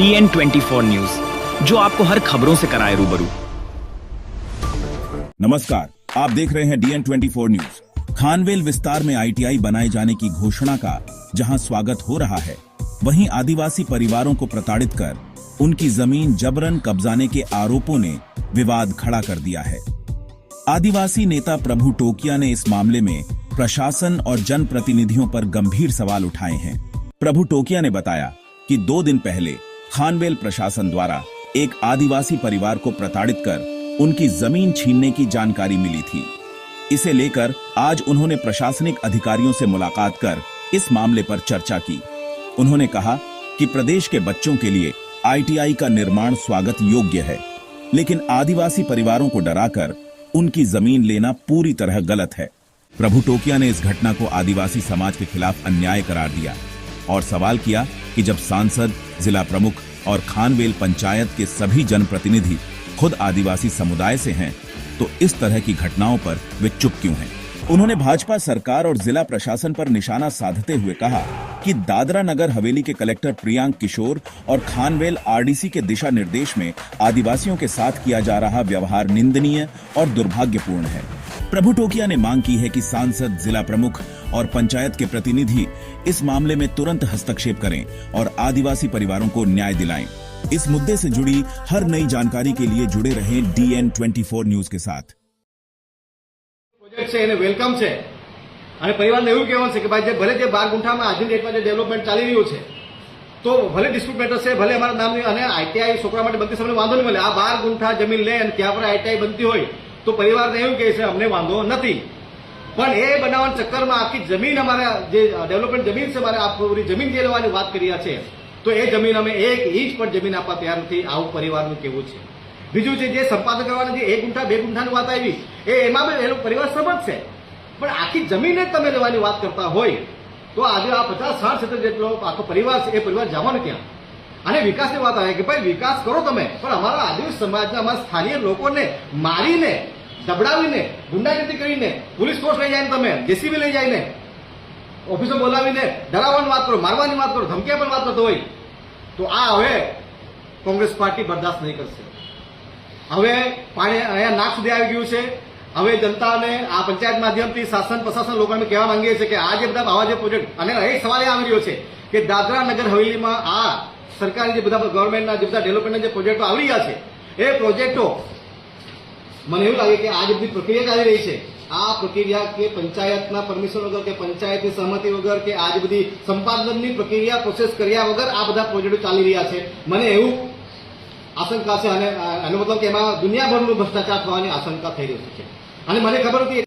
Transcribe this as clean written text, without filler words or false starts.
DN24 news, जो आपको हर खबरों से कराए रूबरू। नमस्कार, आप देख रहे हैं DN24 न्यूज। खानवेल विस्तार में ITI बनाए जाने की घोषणा का जहां स्वागत हो रहा है, वहीं आदिवासी परिवारों को प्रताड़ित कर उनकी जमीन जबरन कब्जाने के आरोपों ने विवाद खड़ा कर दिया है। आदिवासी नेता प्रभु टोकिया ने इस मामले में प्रशासन और जनप्रतिनिधियों पर गंभीर सवाल उठाए हैं। प्रभु टोकिया ने बताया कि 2 दिन पहले खानवेल प्रशासन द्वारा एक आदिवासी परिवार को प्रताड़ित कर उनकी जमीन छीनने की जानकारी मिली थी। इसे लेकर आज उन्होंने प्रशासनिक अधिकारियों से मुलाकात कर इस मामले पर चर्चा की। उन्होंने कहा कि प्रदेश के बच्चों के लिए ITI का निर्माण स्वागत योग्य है, लेकिन आदिवासी परिवारों को डराकर उनकी जमीन लेना पूरी तरह गलत है। प्रभु टोकिया ने इस घटना को आदिवासी समाज के खिलाफ अन्याय करार दिया और सवाल किया कि जब सांसद, जिला प्रमुख और खानवेल पंचायत के सभी जनप्रतिनिधि खुद आदिवासी समुदाय से हैं, तो इस तरह की घटनाओं पर वे चुप क्यों हैं? उन्होंने भाजपा सरकार और जिला प्रशासन पर निशाना साधते हुए कहा कि दादरा नगर हवेली के कलेक्टर प्रियांक किशोर और खानवेल RDC के दिशा निर्देश में आदिवासियों के साथ किया जा रहा व्यवहार निंदनीय और दुर्भाग्यपूर्ण है। प्रभु टोकिया ने मांग की है कि सांसद, जिला प्रमुख और पंचायत के प्रतिनिधि इस मामले में तुरंत हस्तक्षेप करें और आदिवासी परिवारों को न्याय दिलाएं। इस मुद्दे से जुड़ी हर नई जानकारी के लिए जुड़े रहें DN24 न्यूज के साथ। પ્રોજેક્ટ છે એને વેલકમ છે અને પરિવારને એવું કહેવાનું છે કે ભાઈ જે ભલે જે 12 ગુંઠામાં આજની ડેટમાં જે ડેવલપમેન્ટ ચાલી રહ્યું છે તો ભલે ડિસ્પ્યુટ મેટર છે, ભલે અમારા નામની અને ITI છોકરા માટે બનતી સમયે વાંધો નહીં મળે। આ 12 ગુંઠા જમીન લે અને ત્યાં પર ITI બનતી હોય તો પરિવારને એવું કહે છે અમને વાંધો નથી, પણ એ બનાવવાના ચક્કરમાં આખી જમીન અમારા જે ડેવલપમેન્ટ જમીન છે, મારે આ પૂરી જમીન જે લેવાની વાત કરી રહ્યા છે, તો એ જમીન અમે 1 ઇંચ પણ જમીન આપવા તૈયાર નથી, આવું પરિવારનું કહેવું છે। બીજું છે જે સંપાદન કરવાના જે 1 ગુંઠા 2 ગુંઠાની વાત આવી એ એમાં પણ એ લોકો પરિવાર સમજ છે, પણ આખી જમીન જ તમે લેવાની વાત કરતા હોય તો આજે આ 50-60 જેટલો આખો પરિવાર છે એ પરિવાર જવાનો ક્યાં? અને વિકાસની વાત આવે કે ભાઈ વિકાસ કરો તમે, પણ અમારા આદિવાસી સમાજના અમારા સ્થાનિય લોકોને મારીને, દબડાવીને, ગુંડાગીરી કરીને, પોલીસ ફોર્સ લઈ જાય તમે, JCB લઈ જઈને ઓફિસો બોલાવીને ડરાવવાની વાત કરો, મારવાની વાત કરો, ધમકી પણ વાત કરતો હોય તો આ હવે કોંગ્રેસ પાર્ટી બરદાસ્ત નહીં કરશે। હવે પાણી અહીંયા નાક સુધી આવી ગયું છે। હવે જનતાને આ પંચાયત માધ્યમથી શાસન પ્રશાસન લોકોને કહેવા માંગીએ છીએ કે આ જે બધા આવા જે પ્રોજેક્ટ, અને એક સવાલ એ આવી રહ્યો છે કે દાદરા નગર હવેલીમાં આ સરકારી જે બધા ગવર્મેન્ટના જે બધા ડેવલપમેન્ટના જે પ્રોજેક્ટો આવી રહ્યા છે એ પ્રોજેક્ટો મને એવું લાગે કે આ જે બધી પ્રક્રિયા ચાલી રહી છે આ પ્રક્રિયા કે પંચાયતના પરમિશન વગર કે પંચાયતની સહમતિ વગર કે આ જે બધી સંપાદનની પ્રક્રિયા પ્રોસેસ કર્યા વગર આ બધા પ્રોજેક્ટો ચાલી રહ્યા છે। મને એવું આશંકા છે અને એનો મતલબ કે એમાં દુનિયાભરનું ભ્રષ્ટાચાર થવાની આશંકા થઈ રહી છે અને મને ખબર હતી